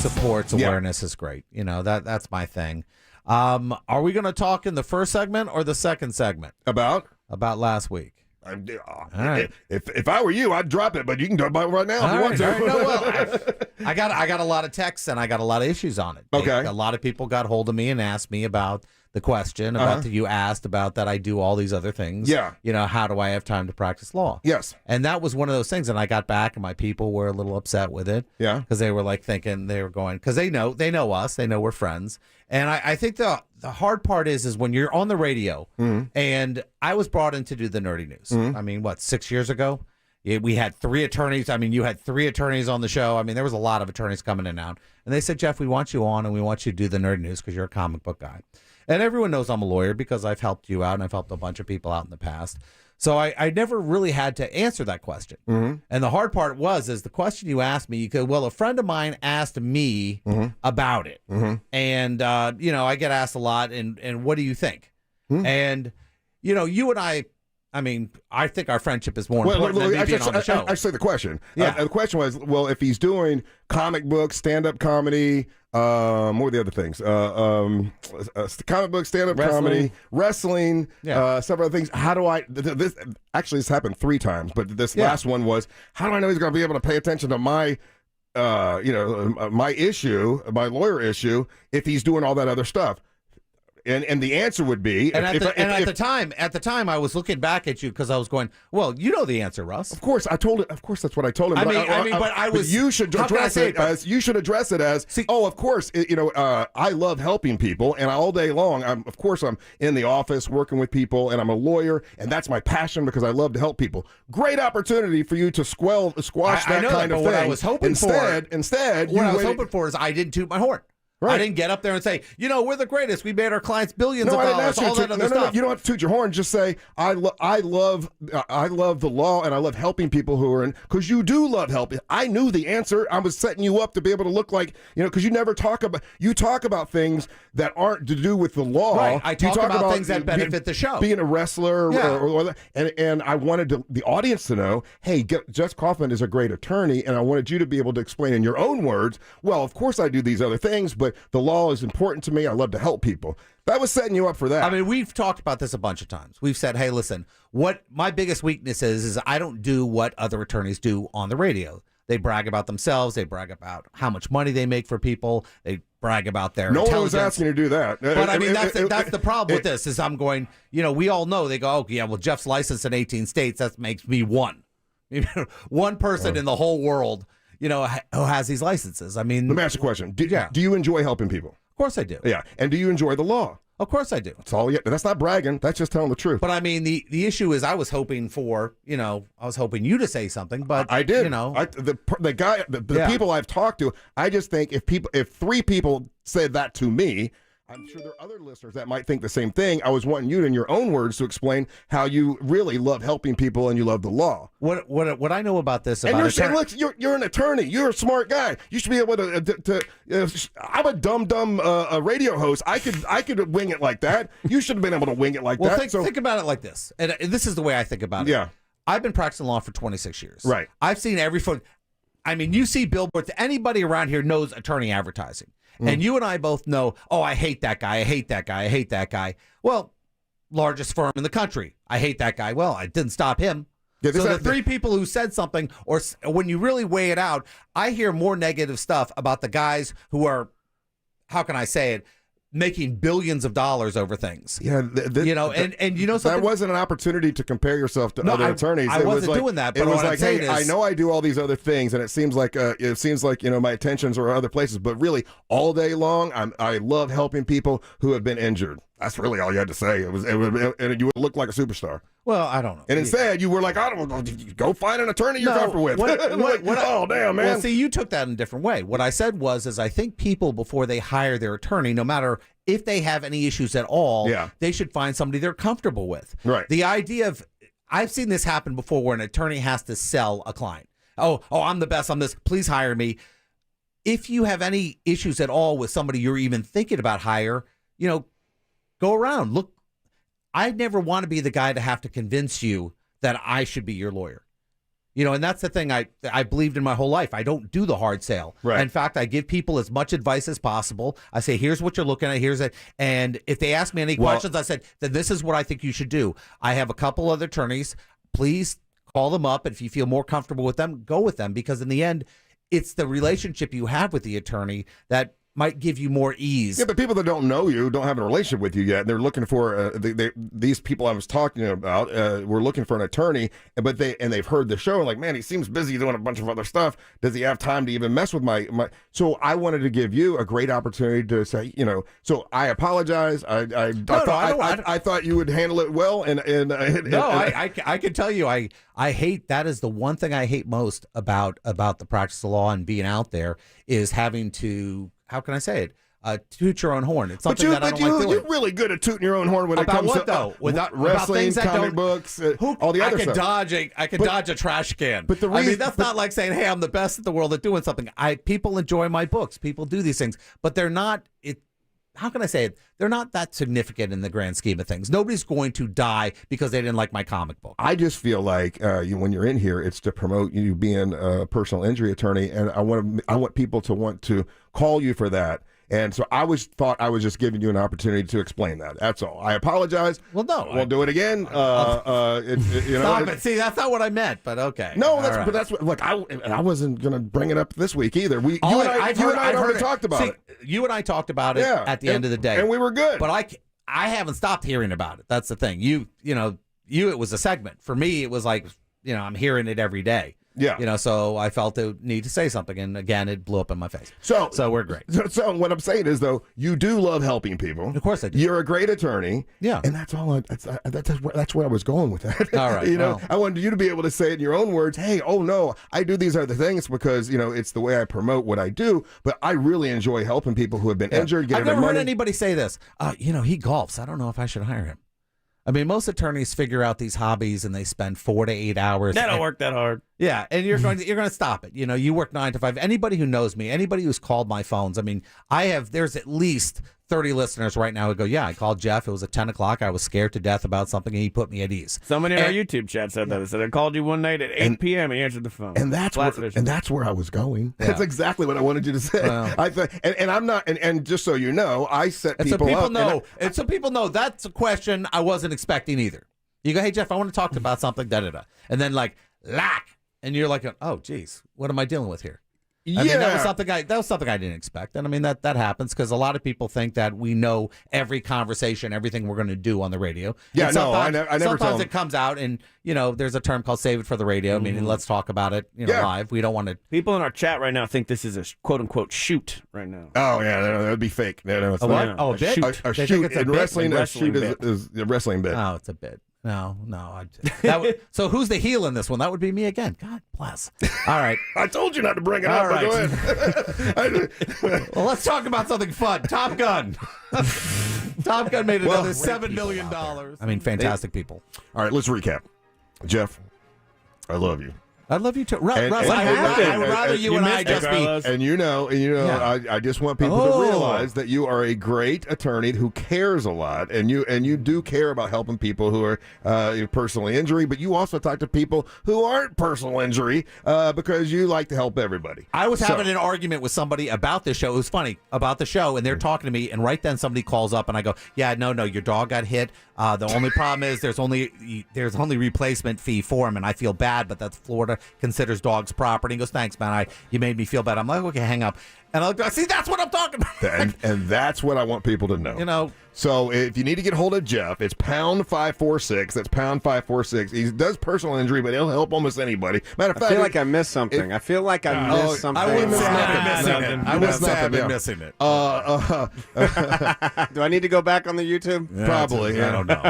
supports, awareness is great. You know, that's my thing. Are we going to talk in the first segment or the second segment? About last week. Right. If I were you, I'd drop it, but you can talk about it right now if you want to. Right. No, well, I got a lot of texts and I got a lot of issues on it. Okay. A lot of people got hold of me and asked me about the question about that you asked about that I do all these other things. Yeah. You know, how do I have time to practice law? Yes. And that was one of those things. And I got back and my people were a little upset with it. Yeah. Because they were like thinking they were going, because they know us, they know we're friends. And I think the hard part is when you're on the radio, and I was brought in to do the nerdy news. I mean, 6 years ago? We had 3 attorneys. I mean, you had 3 attorneys on the show. I mean, there was a lot of attorneys coming in and out. And they said, Jeff, we want you on and we want you to do the nerdy news because you're a comic book guy. And everyone knows I'm a lawyer because I've helped you out and I've helped a bunch of people out in the past. So I never really had to answer that question. And the hard part is the question you asked me, you could, well, a friend of mine asked me about it. And, you know, I get asked a lot, and what do you think? And, you know, you and I mean, I think our friendship is more important than me being on the show. I say the question. Yeah. The question was, well, if he's doing comic books, stand-up comedy, what were the other things? Comic book, stand-up comedy, wrestling, several other things. How do I? This happened 3 times, but this last one was, how do I know he's going to be able to pay attention to my, my issue, my lawyer issue, if he's doing all that other stuff? And the answer would be, at the time, I was looking back at you because I was going, well, you know the answer, Russ. Of course, I told it. Of course, that's what I told him. But you should address it as oh, of course, I love helping people, and all day long, I'm in the office working with people, and I'm a lawyer, and that's my passion because I love to help people. Great opportunity for you to squash that kind of thing. What I was hoping hoping for is I didn't toot my horn. Right. I didn't get up there and say, you know, we're the greatest. We made our clients billions of dollars, all that other stuff. You don't have to toot your horn. Just say, I love the law, and I love helping people who are in, because you do love helping. I knew the answer. I was setting you up to be able to look like, because you never talk about things that aren't to do with the law. Right. I talk about things that benefit the show. Being a wrestler, and I wanted the audience to know, hey, Jeff Kaufman is a great attorney, and I wanted you to be able to explain in your own words, well, of course I do these other things, but the law is important to me. I love to help people. That was setting you up for that. I mean, we've talked about this a bunch of times. We've said, hey, listen, what my biggest weakness is I don't do what other attorneys do on the radio. They brag about themselves. They brag about how much money they make for people. They brag about their intelligence. No one was asking you to do that. But I mean, that's the problem with this is I'm going, we all know. They go, oh, yeah, well, Jeff's licensed in 18 states. That makes me one. One person in the whole world who has these licenses. I mean, let me ask you a question. Do you enjoy helping people? Of course I do. Yeah. And do you enjoy the law? Of course I do. That's not bragging. That's just telling the truth. But I mean, the issue is I was hoping you to say something, but I did. The people I've talked to, I just think if 3 people said that to me, I'm sure there are other listeners that might think the same thing. I was wanting you, in your own words, to explain how you really love helping people and you love the law. What I know about this, and you're saying, look, you're an attorney. You're a smart guy. You should be able to I'm a dumb radio host. I could wing it like that. You should have been able to wing it like that. Think about it like this, and this is the way I think about it. Yeah, I've been practicing law for 26 years. Right. I've seen every foot. I mean, you see billboards. Anybody around here knows attorney advertising. And you and I both know, oh, I hate that guy. I hate that guy. I hate that guy. Well, largest firm in the country. I hate that guy. Well, I didn't stop him. Yeah, so the 3 people who said something, or when you really weigh it out, I hear more negative stuff about the guys who are, how can I say it, making billions of dollars over things. Yeah, and you know something? That wasn't an opportunity to compare yourself to other attorneys. I wasn't doing that. But it was what like, I'm saying hey, is, I know I do all these other things, and it seems like my attentions are other places. But really, all day long, I love helping people who have been injured. That's really all you had to say. And you would look like a superstar. Well, I don't know. And instead, you were like, I don't know, go find an attorney you're comfortable with. Oh, damn, man. Well, see, you took that in a different way. What I said was I think people, before they hire their attorney, no matter if they have any issues at all, they should find somebody they're comfortable with. Right. The idea of, I've seen this happen before where an attorney has to sell a client. Oh, I'm the best on this. Please hire me. If you have any issues at all with somebody you're even thinking about hire, go around. Look, I never want to be the guy to have to convince you that I should be your lawyer. And that's the thing I believed in my whole life. I don't do the hard sale. Right. In fact, I give people as much advice as possible. I say, here's what you're looking at, here's it. And if they ask me any questions, I said, then this is what I think you should do. I have a couple other attorneys. Please call them up. And if you feel more comfortable with them, go with them. Because in the end, it's the relationship you have with the attorney that might give you more ease. Yeah, but people that don't know you, don't have a relationship with you yet, they're looking for these people I was talking about were looking for an attorney, but they've heard the show and like, man, he seems busy doing a bunch of other stuff. Does he have time to even mess with my? So I wanted to give you a great opportunity to say, So I apologize. I thought you would handle it well, I can tell you, I hate, that is the one thing I hate most about the practice of law and being out there is having to, how can I say it? Toot your own horn. It's something that I don't like doing. You're really good at tooting your own horn when it comes to wrestling, comic books, all the other stuff. I can dodge a trash can. But that's not like saying, hey, I'm the best in the world at doing something. People enjoy my books. People do these things, but they're not. How can I say it? They're not that significant in the grand scheme of things. Nobody's going to die because they didn't like my comic book. I just feel like when you're in here, it's to promote you being a personal injury attorney, and I want people to want to call you for that. And so I thought I was just giving you an opportunity to explain that. That's all. I apologize. Well, no, we'll do it again. Stop it. See, that's not what I meant, but okay. No, but that's what. Look, I wasn't going to bring it up this week either. You and I had already talked about it. You and I talked about it at the end of the day, and we were good. But I haven't stopped hearing about it. That's the thing. It was a segment. For me, it was like, I'm hearing it every day. Yeah. So I felt the need to say something, and again, it blew up in my face. So we're great. So what I'm saying is, though, you do love helping people. Of course I do. You're a great attorney. Yeah. And that's all. That's where I was going with that. All right. I wanted you to be able to say it in your own words. Hey, oh no, I do these other things because it's the way I promote what I do. But I really enjoy helping people who have been injured. I've never heard anybody say this. He golfs. I don't know if I should hire him. I mean, most attorneys figure out these hobbies and they spend 4 to 8 hours. They don't work that hard. Yeah, and you're going to stop it. You work 9 to 5. Anybody who knows me, anybody who's called my phones. I mean, there's at least 30 listeners right now who go, yeah, I called Jeff. It was at 10 o'clock. I was scared to death about something, and he put me at ease. Someone in our YouTube chat said that. They said I called you one night at 8 p.m. and he answered the phone. And that's where I was going. Yeah. That's exactly what I wanted you to say. Well, and I'm not. And just so you know, I set people up. So people know that's a question I wasn't expecting either. You go, hey Jeff, I want to talk about something. Da da da. And then lack. And you're like, oh, geez, what am I dealing with here? I mean, that was something I didn't expect. And I mean, that happens because a lot of people think that we know every conversation, everything we're going to do on the radio. Yeah, I never sometimes it comes out and, there's a term called save it for the radio. Meaning let's talk about it, live. We don't want to. People in our chat right now think this is a quote unquote shoot right now. Oh, yeah, that would be fake. No, it's a not. What? Oh, a bit? A shoot in wrestling, a shoot is a wrestling bit. Oh, it's a bit. No. So who's the heel in this one? That would be me again. God bless. All right. I told you not to bring it up. All right. Go ahead. Well, let's talk about something fun. Top Gun. Top Gun made another $7 million. I mean, fantastic people. All right, let's recap. Jeff, I love you. I love you too, Russ. I would rather you and I just be. And I just want people to realize that you are a great attorney who cares a lot, and you do care about helping people who are personal injury, but you also talk to people who aren't personal injury because you like to help everybody. I was having an argument with somebody about this show. It was funny about the show, and they're talking to me, and right then somebody calls up, and I go, "Yeah, no, your dog got hit. The only problem is there's only replacement fee for him, and I feel bad, but that's Florida considers dogs property." He goes, "Thanks, man. You made me feel bad." I'm like, "Okay, hang up." And I'll go, see, that's what I'm talking about. and that's what I want people to know. So if you need to get hold of Jeff, it's #546. That's #546. He does personal injury, but he'll help almost anybody. Matter of fact, I feel like I missed something. I feel like I missed something. I wouldn't say I've been missing it. Do I need to go back on the YouTube? Yeah, probably. I don't know.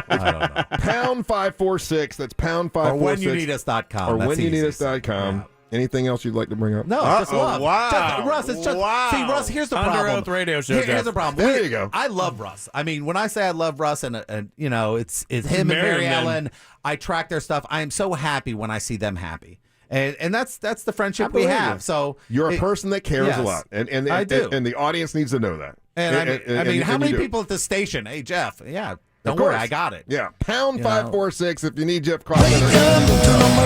#546. That's #546. Or whenyouneedus.com. Or whenyouneedus.com. Yeah. Anything else you'd like to bring up? No, just love. Wow. Russ, it's just see, Russ, here's the problem. Under Oath radio show. Here's the problem. There you go. I love Russ. I mean, when I say I love Russ and it's him and Mary Ellen, I track their stuff. I am so happy when I see them happy. And that's the friendship we have. So you're a person that cares a lot. And I do. And the audience needs to know that. And I mean, how many people at the station? Hey, Jeff, don't worry, I got it. Yeah. #546 if you need Jeff Kaufman.